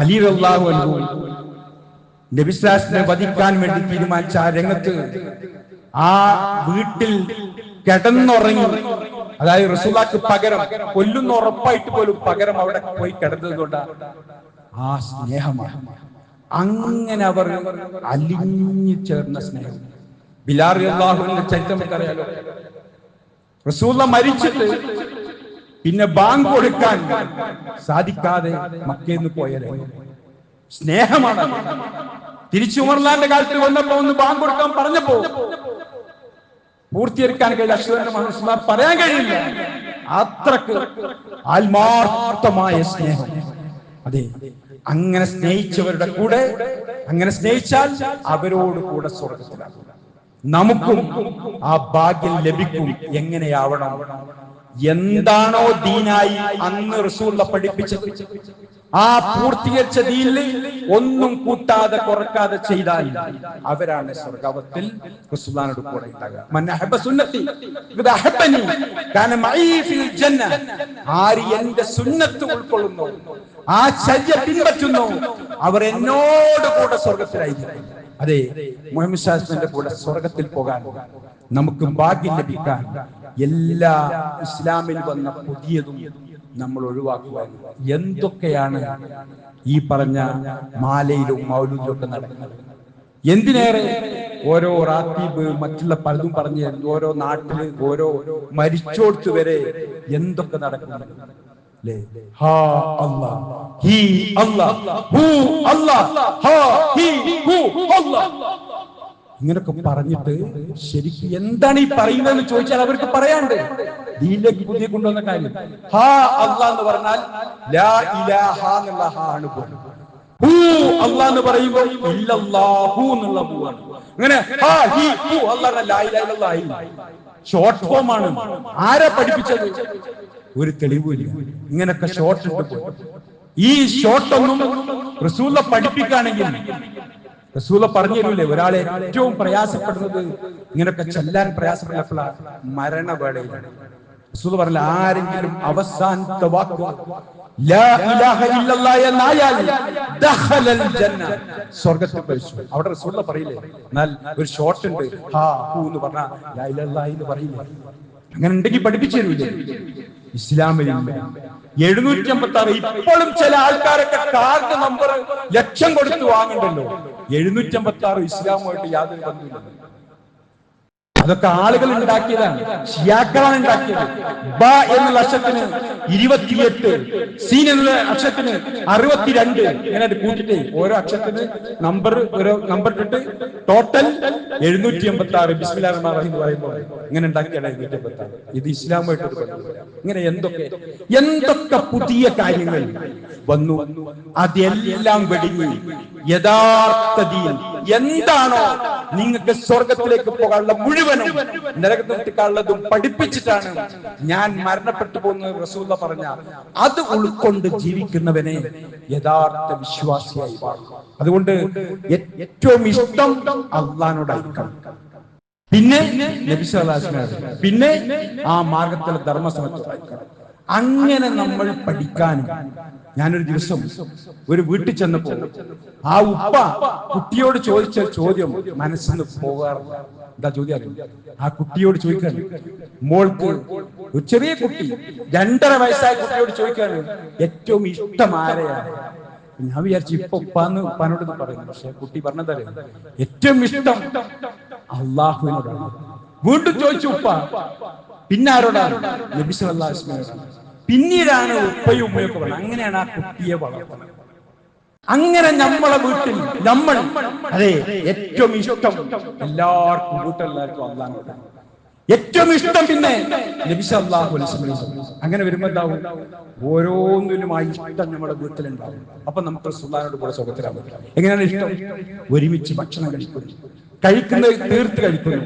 അലി റളിയല്ലാഹു അൻഹു നബി സല്ലല്ലാഹു അലൈഹി വസല്ലം വധിക്കാൻ വേണ്ടി തീരുമാനിച്ച ആ രംഗത്ത് ആ വീട്ടിൽ കിടന്നുറങ്ങി, അതായത് റസൂലുള്ളാഹിക്ക് പകരം കൊല്ലുന്ന ഉറപ്പായിട്ട് പോലും പകരം അവിടെ പോയി കിടന്നതുകൊണ്ട് ആ സ്നേഹമാണ്. അങ്ങനെ അവർ അലിഞ്ഞു ചേർന്ന സ്നേഹം. ബിലാൽ റളിയല്ലാഹു അൻഹുവിന്റെ ചരിത്രം അറിയാലോ. റസൂലുള്ളാഹി മരിച്ചിട്ട് പിന്നെ ബാങ്ക് കൊടുക്കാൻ സാധിക്കാതെ മക്കയിൽ നിന്ന് പോയാലേ സ്നേഹമാണ്. തിരിച്ചു ഉമർലാന്റെ കാലത്ത് വന്നപ്പോ ഒന്ന് ബാങ്ക് കൊടുക്കാൻ പറഞ്ഞപ്പോ പൂർത്തീകരിക്കാൻ കഴിയില്ല, പറയാൻ കഴിയില്ല. അത്രക്ക് ആത്മാർത്ഥമായ സ്നേഹം. അതെ, അങ്ങനെ സ്നേഹിച്ചവരുടെ കൂടെ, അങ്ങനെ സ്നേഹിച്ചാൽ അവരോട് കൂടെ സ്വർഗത്തിലാകും. നമുക്കും ആ ഭാഗ്യം ലഭിക്കും. എങ്ങനെയാവണം? എന്താണോ ദീനായി അന്ന് റസൂലുള്ളാഹി പഠിപ്പിച്ചത്, ആ പൂർത്തീകരിച്ച ദീനിൽ ഒന്നും കൂട്ടാതെ കുറക്കാതെ ചെയ്താൽ അവരാണ് സ്വർഗ്ഗത്തിൽ റസൂലുള്ളാഹിയുടെ കൂടെ ഉണ്ടാകുക. മൻ അഹബ്ബ സുന്നത്തി ഖദ അഹബ്ബനി കാന മഈ ഫിൽ ജന്ന. ആര് എന്റെ സുന്നത്ത് ഉൾക്കൊള്ളുന്നു, ആ ചര്യ പിൻപറ്റുന്നു, അവർ എന്നോട് കൂടെ സ്വർഗ്ഗത്തിലായിരിക്കും. അതെ, മുഹമ്മദ് സ്വല്ലല്ലാഹു കൂടെ സ്വർഗ്ഗത്തിൽ പോകാൻ നമുക്ക് ഭാഗ്യം ലഭിക്കാൻ എല്ലാ ഇസ്ലാമിൽ വന്ന പുതിയതും നമ്മൾ ഒഴിവാക്കുവാൻ എന്തൊക്കെയാണ് ഈ പറഞ്ഞ മാലയിലും മൗലൂദിലും ഒക്കെ നടക്കുന്നത്. എന്തിനേറെ ഓരോ റാത്തീബ് മറ്റുള്ള പലതും പറഞ്ഞ് ഓരോ നാട്ടില് ഓരോ മരിച്ചോടത്ത് വരെ എന്തൊക്കെ നടക്കുന്നു. ഇങ്ങനൊക്കെ പറഞ്ഞിട്ട് ശരിക്കും എന്താണ് ഈ പറയുന്നതെന്ന് ചോദിച്ചാൽ അവർക്ക് പറയാണ്ട് ദീനിലേക്ക് പുതിയ കൊണ്ടുവന്ന കാര്യം. ഹാ അല്ലാഹ് എന്ന് പറഞ്ഞാൽ ലാ ഇലാഹ എന്നുള്ള ഹാ ആണ് പോലും. ഹൂ അല്ലാഹ് എന്ന് പറയുമ്പോൾ ഇല്ലല്ലാഹു എന്നുള്ള ഹൂ ആണ്. അങ്ങനെ ഹാ ഹി ഹൂ അല്ലാഹ് ലാ ഇലാഹ ഇല്ലല്ലാഹ് ഷോർട്ട് ഫോം ആണ്. ആരാ പഠിപ്പിച്ചത്? ഒരു തെളിവില്ല. ഇങ്ങനൊക്കെ ഷോർട്ട് ഉണ്ട്. ഈ ഷോർട്ടൊന്നും റസൂലുള്ളാഹി പഠിപ്പിക്കുകയാണെങ്കിൽ റസൂലുള്ളാഹി പറഞ്ഞു തരൂലേ? ഒരാളെ ഏറ്റവും പ്രയാസപ്പെടുന്നത് ഇങ്ങനൊക്കെ ചെല്ലാൻ പ്രയാസപ്പെട്ടപ്പോഴാണ് മരണവേളയിലാണ്. റസൂലുള്ളാഹി പറഞ്ഞ ആരെങ്കിലും അവസാനത്തെ വാക്ക് ലാ ഇലാഹ ഇല്ലല്ലാഹ് എന്നായാൽ ദഖലൽ ജന്ന, സ്വർഗ്ഗത്തിൽ പ്രവേശിച്ചു. അവിടെ റസൂലുള്ളാഹി പറയില്ലേ? എന്നാൽ ഒരു ഷോർട്ട് ഉണ്ട്, ഹാ ഹൂ എന്ന് പറഞ്ഞ ലാ ഇലാഹ ഇല്ലല്ലാഹ് എന്ന് പറയില്ലേ? അങ്ങനെ ഉണ്ടെങ്കിൽ പഠിപ്പിച്ചു തരൂലേ? ഇസ്ലാമിലില്ല. 756 ഇപ്പോഴും ചില ആൾക്കാരൊക്കെ കാർഡ് നമ്പർ ലക്ഷം കൊടുത്ത് വാങ്ങണ്ടല്ലോ. 756 ഇസ്ലാമുമായിട്ട് യാതൊരു ബന്ധമില്ല. അതൊക്കെ ആളുകൾ ഉണ്ടാക്കിയതാണ്, ഷിയാക്കളാണ് ഉണ്ടാക്കിയത്. ബ എന്നുള്ള അക്ഷരത്തിന് 28, സീൻ എന്നുള്ള അക്ഷരത്തിന് 62, ഇങ്ങനെ കൂട്ടിട്ട് ഓരോ അക്ഷരത്തിന് ഓരോ നമ്പർ ഇട്ടിട്ട് ടോട്ടൽ 786 ബിസ്മില്ലാഹിർ റഹ്മാനിർ റഹീം എന്ന് പറയുമ്പോൾ ഇങ്ങനെ ഉണ്ടാക്കിയാണ് 786. ഇത് ഇസ്ലാമായിട്ടൊരു ബന്ധമില്ല. ഇങ്ങനെ എന്തൊക്കെ പുതിയ കാര്യങ്ങൾ വന്നു, അതെല്ലാം വെടിഞ്ഞ് യഥാർത്ഥ ദീൻ എന്താണോ നിങ്ങൾക്ക് സ്വർഗത്തിലേക്ക് പോകാനുള്ള മുഴുവനും നരകത്തിലേക്കുള്ളതും പഠിപ്പിച്ചിട്ടാണ് ഞാൻ മരണപ്പെട്ടു പോകുന്നത് റസൂലുള്ള പറഞ്ഞ അത് ഉൾക്കൊണ്ട് ജീവിക്കുന്നവനെ യഥാർത്ഥ വിശ്വാസിയായി മാറും. അതുകൊണ്ട് ഏറ്റവും ഇഷ്ടം അള്ളാഹിനോടായിരിക്കണം, പിന്നെ നബി സല്ലല്ലാഹു അലൈഹി വസല്ലം, പിന്നെ ആ മാർഗത്തിലെ ധർമ്മസമത്വമായിരിക്കണം. അങ്ങനെ നമ്മൾ പഠിക്കാനും. ഞാനൊരു ദിവസം ഒരു വീട്ടിൽ ചെന്നപ്പോ ആ ഉപ്പ കുട്ടിയോട് ചോദിച്ച ചോദ്യം മനസ്സിൽ നിന്ന് പോകാറില്ല. എന്താ ചോദ്യം? ആ കുട്ടിയോട് ചോദിക്കാൻ, മോൾക്ക് ഒരു ചെറിയ കുട്ടി 2.5 വയസ്സായ കുട്ടിയോട് ചോദിക്കാൻ ഏറ്റവും ഇഷ്ടം ആരെയാണ്? ഞാൻ വിചാരിച്ചു ഇപ്പൊ ഉപ്പാനോട് പറയുന്നു, പക്ഷെ കുട്ടി പറഞ്ഞതറിയാം, ഏറ്റവും ഇഷ്ടം അള്ളാഹുവിനോടാണ്. വീണ്ടും ചോദിച്ചു ഉപ്പ, പിന്നെ ആരോടാണ്? നബി സല്ലല്ലാഹു അലൈഹി വസല്ലം. പിന്നീടാണ് ഉപ്പയും ഉമ്മയൊക്കെ പറഞ്ഞത്. അങ്ങനെയാണ് ആ കുട്ടിയെ വളർത്തുന്നത്. അങ്ങനെ നമ്മളെ വീട്ടിൽ അതെ ഏറ്റവും ഇഷ്ടം എല്ലാവർക്കും വീട്ടിലെല്ലാവർക്കും അള്ളാഹിനോടാണ് ഏറ്റവും ഇഷ്ടം, പിന്നെ നബി സല്ലല്ലാഹു അലൈഹി വസല്ലം. അങ്ങനെ വരുമ്പോ എന്താവും? ഓരോന്നിനുമായി ഇഷ്ടം നമ്മുടെ വീട്ടിലുണ്ടാവും. അപ്പൊ നമുക്ക് റസൂലുള്ളാഹിനോട് കൂടെ സ്വർഗ്ഗത്തിലാവും. എങ്ങനെയാണ് ഇഷ്ടം? ഒരുമിച്ച് ഭക്ഷണം കഴിക്കുന്നത് തീർത്ത് കഴിക്കുന്നു,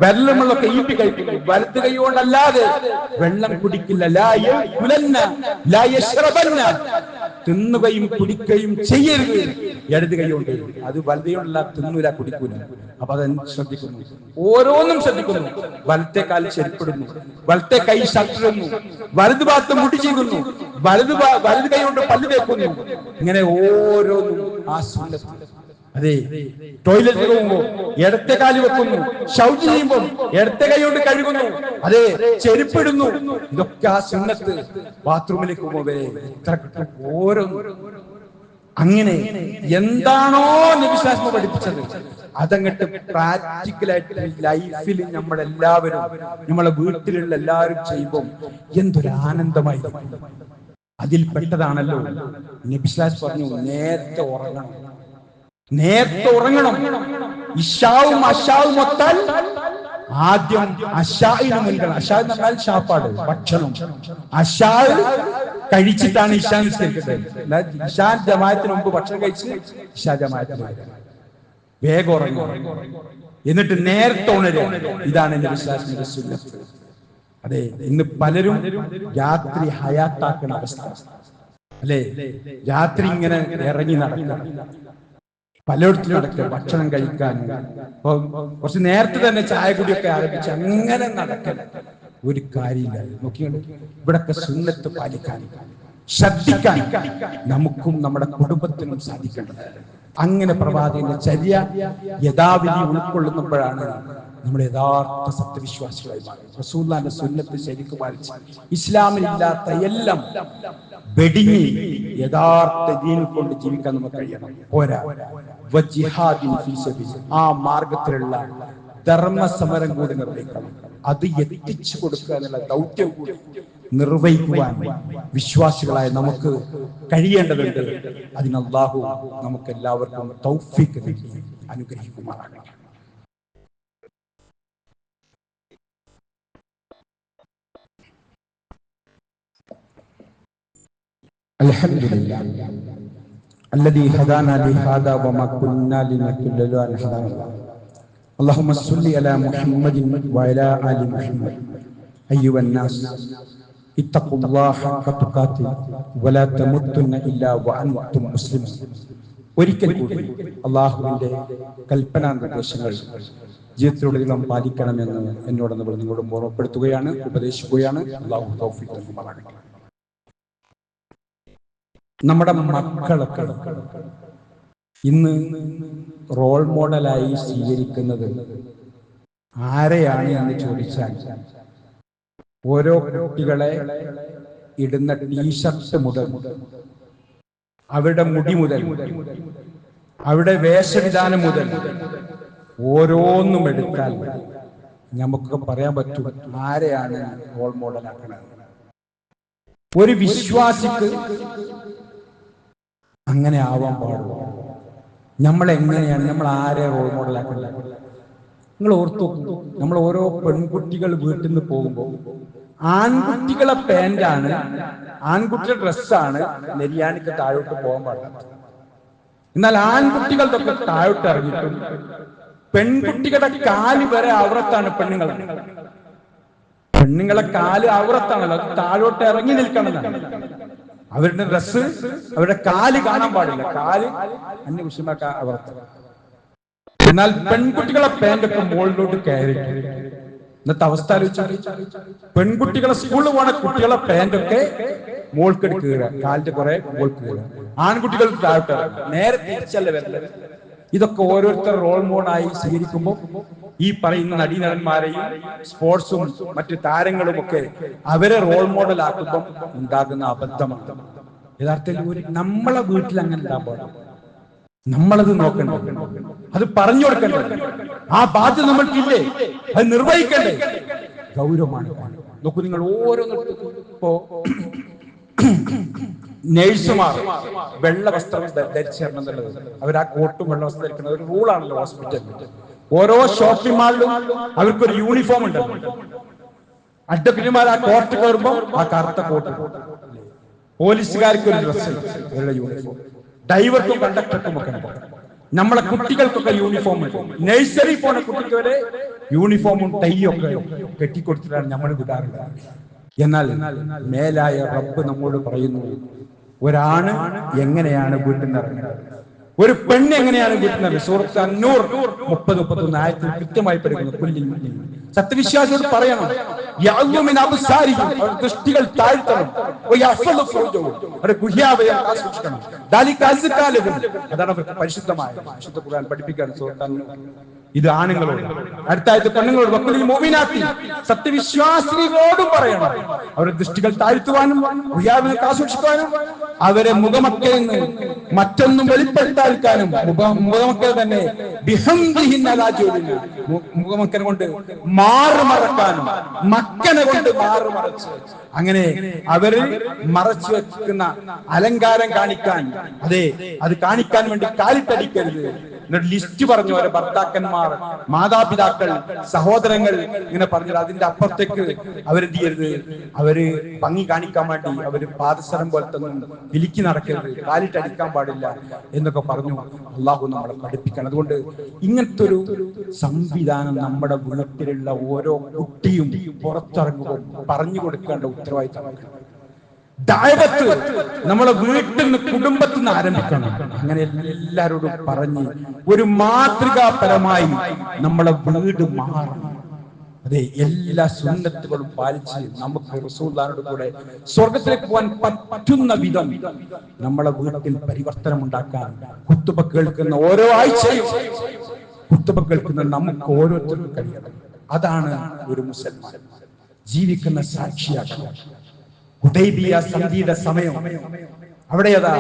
വെള്ളമുള്ളൊക്കെ ഈട്ടി കഴിക്കുന്നു, വലത് കൈ കൊണ്ടല്ലാതെ വെള്ളം കുടിക്കില്ല. തിന്നുകയും കുടിക്കുകയും ചെയ്യരുത് ഇടത് കൈ കൊണ്ട്. അത് വലത് കൊണ്ടല്ല, തിന്നൂല, കുടിക്കൂല. അപ്പൊ അത് ശ്രദ്ധിക്കുന്നു, ഓരോന്നും ശ്രദ്ധിക്കുന്നു. വലത്തെ കാലിൽ ചെരുപ്പിടുന്നു, വലത്തെ കൈ ഷർട്ടിടുന്നു, വലത് ഭാഗത്ത് മുടി ചെയ്യുന്നു, വലത് കൈ കൊണ്ട് പല്ല് തേക്കുന്നു. ഇങ്ങനെ ഓരോന്നും ആ സുന്നത്ത്. അതെ, ടോയ്ലറ്റിൽ പോകുമ്പോ ഇടത്തെ കാല് വെക്കുന്നു, ഷൗട്ട് ചെയ്യുമ്പോൾ ഇടത്തെ കൈ കൊണ്ട് കഴുകുന്നു, അതെ ചെരുപ്പിടുന്നു. ഇതൊക്കെ ആ സുന്നത്ത്. ബാത്റൂമിലേക്ക് പോകുമ്പോ ഓരോന്നും അങ്ങനെ എന്താണോ നബി സല്ലല്ലാഹു പഠിപ്പിച്ചത് അതങ്ങട്ട് പ്രാക്ടിക്കലായിട്ട് ലൈഫിൽ നമ്മളെല്ലാവരും, നമ്മളെ വീട്ടിലുള്ള എല്ലാവരും ചെയ്യുമ്പോൾ എന്തൊരു ആനന്ദമായി. അതിൽ പെട്ടതാണല്ലോ നബി സല്ലല്ലാഹു പറഞ്ഞു, നേരത്തെ ഉറങ്ങണം. ഇശാവും അശാവും ഒത്താൽ ആദ്യം അശായിന് മുൻഗണന. അശാ എന്ന് പറഞ്ഞാൽ ഷാപ്പാട്, ഭക്ഷണം. അശാ കഴിച്ചിട്ടാണ് ഇശാ നിസ്കരിക്കേണ്ടത്. ഇശാ ജമാഅത്തിന് മുമ്പ് ഭക്ഷണം കഴിച്ച് ഇശാ ജമാഅത്തിന് വേഗം ഉറങ്ങും, എന്നിട്ട് നേരത്തെ ഉണരും. ഇതാണ് നബി സല്ലല്ലാഹു അലൈഹി വസല്ലം സുന്നത്ത്. അതെ, ഇന്ന് പലരും രാത്രി ഹയാത്താക്കുന്ന അവസ്ഥ അല്ലേ? രാത്രി ഇങ്ങനെ ഇറങ്ങി നടക്കണം, പലയിടത്തും നടക്കുക, ഭക്ഷണം കഴിക്കാൻ കുറച്ച് നേരത്തെ തന്നെ ചായ കുടിയൊക്കെ ആരംഭിച്ച് അങ്ങനെ നടക്കൽ ഒരു കാര്യമില്ല. നോക്കിയാണ് ഇവിടൊക്കെ സുന്നത്ത് പാലിക്കാൻ, ശ്രദ്ധിക്കാൻ നമുക്കും നമ്മുടെ കുടുംബത്തിനും സാധിക്കേണ്ടത്. അങ്ങനെ പ്രവാചകന്റെ ചര്യ യഥാവിധി ഉൾക്കൊള്ളുമ്പോഴാണ് നമ്മൾ യഥാർത്ഥ സത്യവിശ്വാസികളായി മാറുന്നത്. റസൂലുള്ളാഹിന്റെ സുന്നത്ത് ശരിക്കും പാലിച്ച് ഇസ്ലാമിലില്ലാത്ത എല്ലാം വെടിഞ്ഞ് യഥാർത്ഥ ദീൻ കൊണ്ട് ജീവിക്കാൻ നമുക്ക് കഴിയണം. പോരാ, ആ മാർഗത്തിലുള്ള ധർമ്മസമരം കൂടി നിർവഹിക്കണം. അത് എത്തിച്ചു കൊടുക്കുക എന്നുള്ള ദൗത്യം കൂടി നിർവഹിക്കുവാൻ വിശ്വാസികളായ നമുക്ക് കഴിയേണ്ടതുണ്ട്. അതിന് അല്ലാഹു നമുക്ക് എല്ലാവർക്കും തൗഫീഖ് നൽകി അനുഗ്രഹിക്കുമാറാകട്ടെ. അൽഹംദുലില്ലാഹ് الذي هدانا لهذا وما كنا لنهتدي لولا أن هدانا الله. اللهم صل على محمد وعلى آل محمد. أيها الناس اتقوا الله حق تقاته ولا تموتن إلا وأنتم مسلمون. ഒരിക്കൽ കൂടി അള്ളാഹുവിന്റെ കൽപ്പനാ നിർദ്ദേശങ്ങൾ ജീവിതത്തിലുടനീളം പാലിക്കണമെന്ന് എന്നോട് നിങ്ങളോടും ഓർമ്മപ്പെടുത്തുകയാണ്, ഉപദേശിക്കുകയാണ്. അള്ളാഹു തൗഫീഖ് നൽകുമാറാകട്ടെ. നമ്മുടെ മക്കളൊക്കെ ഇന്ന് റോൾ മോഡലായി സ്വീകരിക്കുന്നത് ആരെയാണ് എന്ന് ചോദിച്ചാൽ, ഓരോ കുട്ടികളെ ഇടുന്ന ടീഷർട്ട് മുതൽ അവരുടെ മുടി മുതൽ അവരുടെ വേഷവിധാനം മുതൽ ഓരോന്നും എടുത്താൽ നമുക്കൊക്കെ പറയാൻ പറ്റും ആരെയാണ് റോൾ മോഡലാക്കുന്നത്. ഒരു വിശ്വാസിക്ക് അങ്ങനെ ആവാൻ പാടുള്ളൂ. നമ്മൾ എങ്ങനെയാണ്, നമ്മൾ ആരെ റോൾ മോഡലാക്കുന്നത്? നിങ്ങൾ ഓർത്തു, നമ്മൾ ഓരോ പെൺകുട്ടികൾ വീട്ടിൽ നിന്ന് പോകുമ്പോൾ ആൺകുട്ടികളെ പാന്റാണ്, ആൺകുട്ടിയുടെ ഡ്രസ്സാണ് നെരിയാണിക്ക് താഴോട്ട് പോകാൻ പാടില്ല. എന്നാൽ ആൺകുട്ടികളുടെ താഴോട്ട് ഇറങ്ങിയിട്ടും പെൺകുട്ടികളുടെ കാല് വരെ ഔറത്താണ്. പെണ്ണുങ്ങളെ കാല് ഔറത്താണല്ലോ, അത് താഴോട്ട് ഇറങ്ങി നിൽക്കണം. അവരുടെ ഡ്രസ്സ്, അവരുടെ കാല് കാണാൻ പാടില്ല, കാല് അന്യ വിഷയമാക്കാൻ ഔറത്ത്. എന്നാൽ പെൺകുട്ടികളെ പാന്റൊക്കെ മുകളിലോട്ട് കയറി. ഇന്നത്തെ അവസ്ഥ ആലോചിച്ചാൽ പെൺകുട്ടികളെ സ്കൂളിൽ പോണ കുട്ടികളെ പാന്റൊക്കെ മോൾക്കെടുക്കുക, കാലിന്റെ കുറെ മോൾക്കുക, ആൺകുട്ടികൾ താഴോട്ട് നേരെ തിരിച്ചല്ല വരുന്നത്. ഇതൊക്കെ ഓരോരുത്തർ റോൾ മോഡലായി സ്വീകരിക്കുമ്പോൾ ഈ പറയുന്ന നടീനടന്മാരെയും സ്പോർട്സും മറ്റു താരങ്ങളും ഒക്കെ അവരെ റോൾ മോഡൽ ആക്കുമ്പോൾ ഉണ്ടാകുന്ന അബദ്ധമാണ്. യഥാർത്ഥത്തിൽ നമ്മളെ വീട്ടിൽ അങ്ങനെ ഉണ്ടാകാൻ പാടില്ല. നമ്മളത് നോക്കണ്ടേ, അത് പറഞ്ഞു കൊടുക്കണ്ടേ, ആ ബാധ്യത നമ്മൾക്കില്ലേ, അത് നിർവഹിക്കണ്ടേ, ഗൗരവമാണ്. നോക്കൂ, നിങ്ങൾ ഓരോന്നും ഇപ്പോ നേഴ്സുമാർ വെള്ള വസ്ത്രം ധരിച്ചു തരണം എന്നുള്ളത്, അവർ ആ കോട്ടും വെള്ള വസ്ത്രം ധരിക്കുന്നത് ഒരു റൂളാണല്ലോ ഹോസ്പിറ്റലിൽ. ഓരോ ഷോപ്പിംഗ് മാളിലും അവർക്കൊരു യൂണിഫോം ഉണ്ട്. അഡ്വക്കറ്റുമാർ ആ കോർട്ട് കയറുമ്പോൾ ആ കറുത്ത കോട്ട്, പോലീസുകാർക്ക് ഒരു ഡ്രസ്സ്, അവരുടെ യൂണിഫോം, ഡ്രൈവർക്കും കണ്ടക്ടർക്കും ഒക്കെ ഉണ്ട്. നമ്മളെ കുട്ടികൾക്കൊക്കെ യൂണിഫോം ഉണ്ട്. നഴ്സറി പോണ കുട്ടിക്ക് വരെ യൂണിഫോമും ടൈയും ഒക്കെ കെട്ടിക്കൊടുത്തിട്ടാണ് നമ്മൾ വിടാറുള്ളത്. എന്നാൽ മേലായ റബ്ബ് നമ്മോട് പറയുന്നു, ഒരാണ് എങ്ങനെയാണ് വീട്ടിൽ നിന്ന് ഇറങ്ങുന്നത്, ഒരു പെണ്ണ് എങ്ങനെയാണ് വീട്ടിൽ നിന്ന്. സൂറത്ത് അന്നൂർ 30-31 ആയത്തിൽ കൃത്യമായി പഠിക്കുന്നു. സത്യവിശ്വാസിയോട് പറയണം, ദൃഷ്ടികൾ താഴ്ത്തണം, അവരുടെ ഗുഹ്യാവയം സൂക്ഷിക്കണം. അതാണ് അവർക്ക് പരിശുദ്ധമായ വിശുദ്ധ ഖുർആൻ പഠിപ്പിക്കാൻ സൂറത്ത് അന്നൂർ. ഇത് ആണുങ്ങളോട്. അടുത്തായിട്ട് പെണ്ണുങ്ങളോട്, സത്യവിശ്വാസികളോടും പറയണം, അവരുടെ ദൃഷ്ടികൾ താഴ്ത്തുവാനും ഗുഹ്യാവയം കാസൂക്ഷിക്കുവാനും അവരെ മുഖമക്കയിൽ നിന്ന് മറ്റൊന്നും വെളിപ്പെടുത്താതിരിക്കാനും മുഖമക്കൾ തന്നെ മുഖമക്കനെ കൊണ്ട് മാറുമറക്കാനും, മക്കനെ കൊണ്ട് മാറുമറച്ച് അങ്ങനെ അവര് മറച്ചു വെക്കുന്ന അലങ്കാരം കാണിക്കാൻ, അതെ അത് കാണിക്കാൻ വേണ്ടി കാലിട്ടടിക്കരുത്. എന്നിട്ട് ലിസ്റ്റ് പറഞ്ഞു, അവരെ ഭർത്താക്കന്മാർ, മാതാപിതാക്കൾ, സഹോദരങ്ങൾ ഇങ്ങനെ പറഞ്ഞത്. അതിന്റെ അപ്പുറത്തേക്ക് അവരെന്ത് ചെയ്യരുത്, അവര് ഭംഗി കാണിക്കാൻ വേണ്ടി അവര് പാദസരം പോലത്തെ വിലിക്കി നടക്കരുത്, കാലിട്ടടിക്കാൻ പാടില്ല എന്നൊക്കെ പറഞ്ഞു അള്ളാഹു നമ്മളെ പഠിപ്പിക്കണം. അതുകൊണ്ട് ഇങ്ങനത്തെ ഒരു സംവിധാനം നമ്മുടെ വീട്ടിലുള്ള ഓരോ കുട്ടിയും പുറത്തിറങ്ങുമ്പോൾ പറഞ്ഞു കൊടുക്കേണ്ട ഉത്തരവാദിത്തമാണ്. ദഅവത്ത് നമ്മളെ വീട്ടിൽ നിന്ന്, കുടുംബത്തിൽ നിന്ന് ആരംഭിക്കണം. അങ്ങനെ എല്ലാവരോടും പറഞ്ഞ് ഒരു മാതൃകാപരമായി നമ്മളെ വീട് മാറണം. അതെ, എല്ലാ സുന്നത്തുകളും പാലിച്ച് നമുക്ക് റസൂലുള്ളാഹിയുടെ കൂടെ സ്വർഗത്തിലേക്ക് പോകാൻ പറ്റുന്ന വിധം നമ്മളെ വീട്ടിൽ പരിവർത്തനം ഉണ്ടാക്കാൻ ഖുത്ബ കേൾക്കുന്ന ഓരോ ആഴ്ചയും ഖുത്ബ കേൾക്കുന്ന നമുക്ക് ഓരോരുത്തർക്കും കഴിയണം. അതാണ് ഒരു മുസൽമാൻ ജീവിക്കുന്ന സാക്ഷിയാക്കണം. ഹുദൈബിയ സന്ധിയുടെ സമയം, അവിടെ അതാ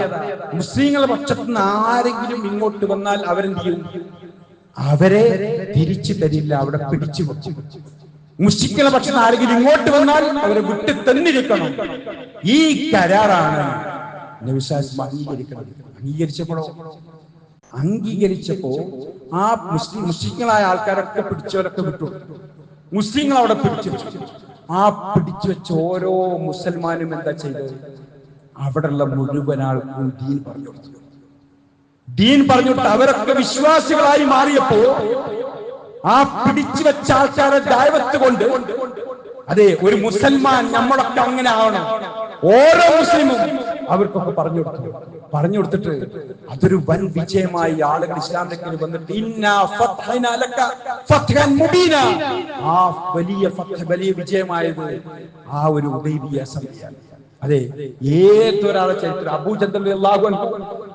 മുസ്ലിങ്ങളുടെ പക്ഷത്തു നിന്ന് ആരെങ്കിലും ഇങ്ങോട്ട് വന്നാൽ അവരെന്ത് ചെയ്യും? അവരെ തിരിച്ചു തരില്ല, അവിടെ പിടിച്ചു വെക്കും. മുസ്ലിങ്ങളുടെ പക്ഷത്ത് ആരെങ്കിലും ഇങ്ങോട്ട് വന്നാൽ അവരെ വിട്ട് തന്നിരിക്കണം. ഈ കരാറാണ് അംഗീകരിക്കുന്നത്. അംഗീകരിച്ചപ്പോ ആ മുസ്ലിങ്ങളായ ആൾക്കാരൊക്കെ പിടിച്ചവരൊക്കെ വിട്ടു. മുസ്ലിങ്ങൾ അവിടെ പിടിച്ചു വെച്ചു. ആ പിടിച്ചു വെച്ച ഓരോ മുസൽമാനും എന്താ ചെയ്തത്? അവിടെയുള്ള മുഴുവൻ ആൾക്കും ദീൻ പറഞ്ഞു കൊടുത്തു. ദീൻ പറഞ്ഞിട്ട് അവരൊക്കെ വിശ്വാസികളായി മാറിയപ്പോ ആ പിടിച്ചു വെച്ച ആൾക്കാരെ ദഅവത്ത് കൊണ്ട്, അതെ ഒരു മുസൽമാൻ നമ്മളൊക്കെ അങ്ങനെ ആവണം. ഓരോ മുസ്ലിമും അവർക്കൊക്കെ പറഞ്ഞു കൊടുത്തിട്ട് അതൊരു വൻ വിജയമായി ആളുകൾ ഇസ്ലാമിലേക്ക് വന്നിട്ട് ആ വലിയ വിജയമായത് ആ ഒരു ഹുദൈബിയ സന്ധിയാണ്. അതെ, ഏതൊരാളെ ചരിത്രം അബൂജഹൽ റളിയല്ലാഹു അൻഹു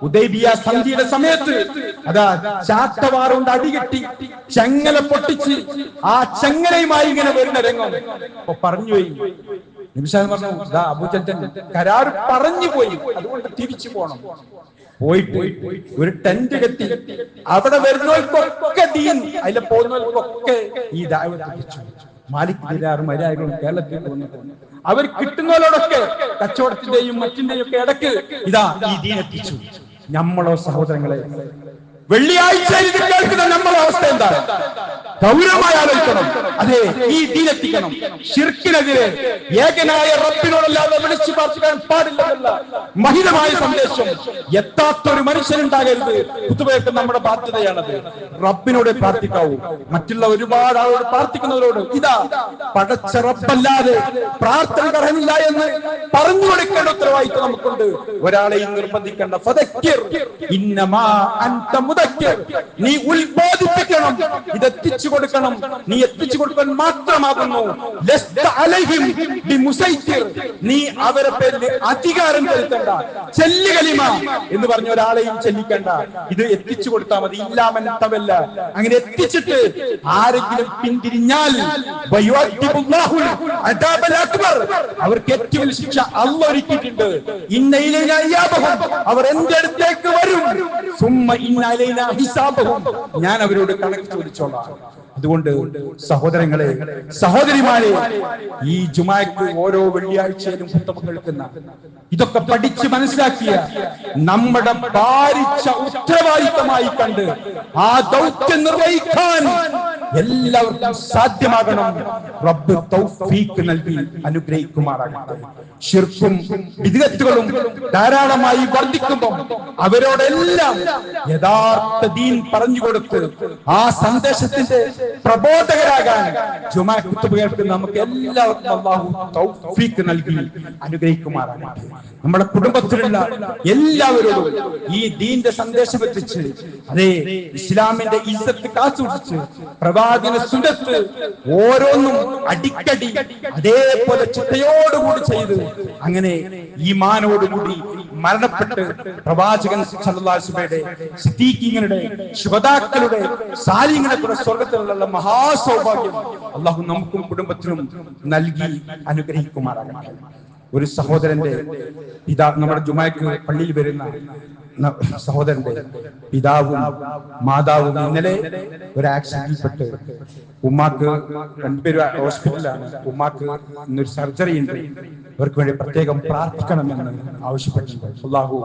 ഹുദൈബിയ സന്ധിയുടെ സമയത്ത് അതാ ചാട്ടവാറുകൊണ്ട് അടികെട്ടി ചെങ്ങല പൊട്ടിച്ച് ആ ചെങ്ങലയുമായി ഇങ്ങനെ വരുന്ന രംഗം അപ്പൊ പറഞ്ഞു പോയി, നബിസാൻ പറഞ്ഞു, ദാ അബൂജഹൽ കരാർ പറഞ്ഞു പോയി, അതുകൊണ്ട് തിരിച്ചു പോണം. പോയിട്ട് ഒരു ടെന്റ് കെട്ടി അവിടെ വരുന്നവർക്കൊക്കെ ദീൻ, അതിലെ പോകുന്നവർക്കൊക്കെ ഈ ദഅവത്ത് എത്തിച്ചു. മാലിക് ദിനാറും മര്യാദകളും കേരളത്തിൽ വന്നിട്ടുണ്ട്. അവർ കിട്ടുന്നവരോടൊക്കെ കച്ചവടത്തിന്റെയും മറ്റിന്റെയും ഒക്കെ ഇടയ്ക്ക് ഇതാ ഈ ദീൻ എത്തിച്ചു. നമ്മളോ സഹോദരങ്ങളെ, വെള്ളിയാഴ്ച ഇത് കേൾക്കുന്ന നമ്മളെ അവസ്ഥ എന്താണ്? ഗൗരവമായി ആലോചിക്കണം. അതെ, ഈ ദീനെത്തിക്കണം. ശിർക്കിനെതിരെ ഏകനായ റബ്ബിനോടല്ലാതെ വിളിച്ചു പ്രാർത്ഥിക്കാൻ പാടില്ല. മഹിതമായ സന്ദേശം എത്താത്തൊരു മനുഷ്യനുണ്ടാകരുത്. കുത്തുബയൊക്കെ നമ്മുടെ ബാധ്യതയാണത്. റബ്ബിനോട് പ്രാർത്ഥിക്കാവൂ. മറ്റുള്ള ഒരുപാട് ആളോട് പ്രാർത്ഥിക്കുന്നവരോട് ഇതാ പടച്ച റബ്ബല്ലാതെ പ്രാർത്ഥന കടന്നില്ല എന്ന് പറഞ്ഞു കൊടുക്കേണ്ട ഉത്തരവാദിത്വം നമുക്കുണ്ട്. ഒരാളെയും നിർബന്ധിക്കേണ്ട. ഫദക്കിർ ഇന്നമാ അൻത മുദക്കിർ, നീ ഉത്ബോധിപ്പിക്കണം, ഇതെത്തിച്ചു കൊടുക്കണം. നീ എത്തിച്ചു കൊടുക്കാൻ മാത്രമാകുന്നു. ലസ്ത അലൈഹിം ബിമുസൈത്തിർ, നീ അവരെ പേരിൽ അധികാരം ചെലുത്തണ്ട. ചെല്ലുകലിമ എന്ന് പറഞ്ഞ ഒരാളെയും ചെല്ലിക്കണ്ട. ഇത് എത്തിച്ചു കൊടുത്താൽ മതി. ഇല്ലാമല്ല. അങ്ങനെ എത്തിച്ചിട്ട് ആരെങ്കിലും പിന്തിരിഞ്ഞാൽ അവർക്ക് ഏറ്റവും ശിക്ഷ അല്ലാഹു ഒരുക്കിയിട്ടുണ്ട്. ഇന്ന ഇലൈനാ ഇയാബഹും, അവർ എന്റെ അടുത്തേക്ക് വരും. സുമ്മ ഇന്ന ഇലൈനാ ഹിസാബഹും, ഞാൻ അവരോട് കണക്ക് ചോദിച്ചോളാം. അതുകൊണ്ട് സഹോദരങ്ങളെ, സഹോദരിമാരെ, ഈ ജുമാക്ക് ഓരോ വെള്ളിയാഴ്ചയിലും ഖുത്ബ കേൾക്കുന്ന, ഇതൊക്കെ പഠിച്ച് മനസ്സിലാക്കിയ നമ്മുടെ ഭാരിച്ച ഉത്തരവാദിത്തമായി കണ്ട് ആ ദൗത്യം നിർവഹിക്കാൻ എല്ലാവർക്കും സാധ്യമാകണം. റബ്ബ് തൗഫീഖ് നൽകി അനുഗ്രഹിക്കുമാറാകട്ടെ. ശിർക്കും ബിദ്അത്തുകളും ധാരാളമായി വർദ്ധിക്കുമ്പോൾ അവരോടെല്ലാം യഥാർത്ഥ ദീൻ പറഞ്ഞു കൊടുത്ത് ആ സന്ദേശത്തിന്റെ പ്രബോധകരാകാൻ ജുമാ ഖുത്ബ കേൾക്കുന്ന നമുക്ക് എല്ലാവർക്കും അല്ലാഹു തൗഫീഖ് നൽകി അനുഗ്രഹിക്കുമാറാകട്ടെ. നമ്മുടെ കുടുംബത്തിലുള്ള എല്ലാവരോടും ഈ ദീന്റെ സന്ദേശം എത്തിച്ച്, അതേ ഇസ്ലാമിന്റെ ഇസ്സത്ത് കാത്തുസൂക്ഷിച്ച്, പ്രവാചക സുന്നത്ത് ഓരോന്നും അടിക്കടി അതേപോലെ ചിട്ടയോടുകൂടി ചെയ്ത് അങ്ങനെ ഈമാനോടുകൂടി മരണപ്പെട്ട് പ്രവാചകൻ സല്ലല്ലാഹു അലൈഹി വസല്ലമയുടെ സിദ്ദീഖീങ്ങളുടെ ശുഹദാക്കളുടെ സാലിഹീങ്ങളുടെ സ്വർഗ്ഗത്തിലുള്ള മഹാസൗഭാഗ്യം അല്ലാഹു നമുക്കും കുടുംബത്തിനും നൽകി അനുഗ്രഹിക്കുമാറാകട്ടെ. ഒരു സഹോദരന്റെ പിതാവ്, നമ്മുടെ ജുമാക്ക് പള്ളിയിൽ വരുന്ന സഹോദരന്റെ പിതാവും മാതാവും ഇന്നലെ ഒരു ആക്സിഡന്റിൽപ്പെട്ട് ഉമ്മാക്ക്, രണ്ടുപേരും ഹോസ്പിറ്റലിലാണ്. ഉമ്മാക്ക് ഇന്നൊരു സർജറി ഉണ്ട്. അവർക്ക് വേണ്ടി പ്രത്യേകം പ്രാർത്ഥിക്കണമെന്ന് ആവശ്യപ്പെട്ടിട്ടുണ്ട്. അല്ലാഹു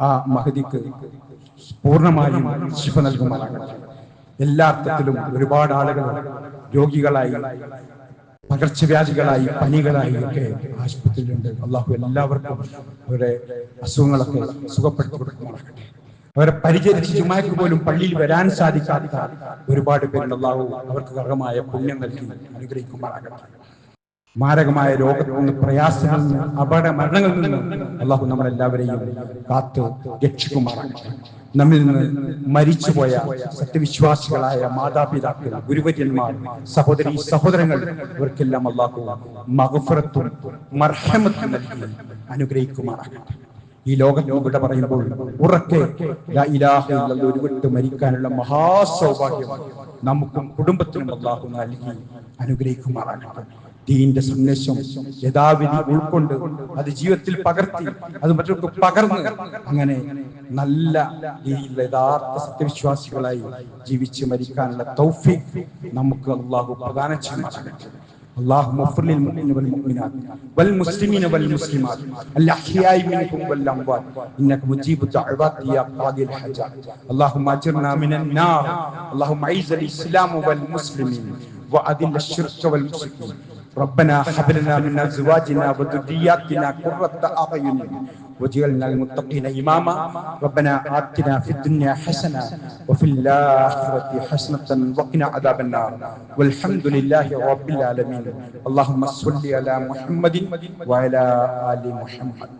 ആ മഹദിക്ക് പൂർണ്ണമായും ശിഫ നൽകുമാറാകട്ടെ. എല്ലാ അർത്ഥത്തിലും ഒരുപാട് ആളുകൾ രോഗികളായി, പകർച്ചവ്യാധികളായി, പനികളായി ഒക്കെ ആശുപത്രിയിലുണ്ട്. അല്ലാഹു എല്ലാവർക്കും അവരുടെ അസുഖങ്ങളൊക്കെ സുഖപ്പെടുത്തി കൊടുക്കുമാറാകട്ടെ. അവരെ പരിചരിച്ച് ജുമാക്ക് പോലും പള്ളിയിൽ വരാൻ സാധിക്കാത്ത ഒരുപാട് പേരുണ്ട്. അല്ലാഹു അവർക്ക് അർഹമായ പുണ്യം നൽകി അനുഗ്രഹിക്കുമാറാകട്ടെ. മാരകമായ രോഗത്തിൽ നിന്ന്, പ്രയാസങ്ങളിൽ നിന്ന്, അപകട മരണങ്ങളിൽ നിന്ന് അല്ലാഹു നമ്മളെല്ലാവരെയും കാത്ത് രക്ഷിക്കുമാറാകട്ടെ. നമ്മിൽ നിന്ന് മരിച്ചുപോയ സത്യവിശ്വാസികളായ മാതാപിതാക്കൾ, ഗുരുവര്യന്മാർ, സഹോദരി സഹോദരങ്ങൾ, ഇവർക്കെല്ലാം അല്ലാഹു മഗ്ഫിറത്തും മർഹമത്തും നൽകി അനുഗ്രഹിക്കുമാറാകട്ടെ. ഈ ലോകത്ത് ഇവിടെ പറയുമ്പോൾ ഉറക്കെ ലാ ഇലാഹ ഇല്ലല്ലാഹ് ഉരുവിട്ട് മരിക്കാനുള്ള മഹാസൗഭാഗ്യം നമുക്കും കുടുംബത്തിനും അല്ലാഹു നൽകി അനുഗ്രഹിക്കുമാറാകട്ടെ. ദീന്റെ സന്ദേശം യഥാവിധി ഉൾക്കൊണ്ട് അത് ജീവിതത്തിൽ പകർത്തി അത് മറ്റൊരു പകർന്ന് അങ്ങനെ നല്ല ഈ യഥാർത്ഥ സത്യവിശ്വാസികളായി ജീവിച്ച് മരിക്കാനുള്ള തൗഫീഖ് നമുക്ക് അല്ലാഹു പ്രദാനം ചെയ്യുമാറാകട്ടെ. اللهم اغفر للمؤمنين والمؤمنات والمسلمين والمسلمات الأحياء منهم والأموات إنك مجيب الدعوات يا قاضي الحاجات. اللهم أجرنا من النار. اللهم أعز الإسلام والمسلمين وأذل الشرك والمشركين. ربنا هب لنا من أزواجنا وذرياتنا قرة أعين واجعلنا للمتقين إماما. ربنا آتنا في الدنيا حسنة وفي الآخرة حسنة وقنا عذاب النار. والحمد لله رب العالمين. اللهم صل على محمد وعلى آل محمد.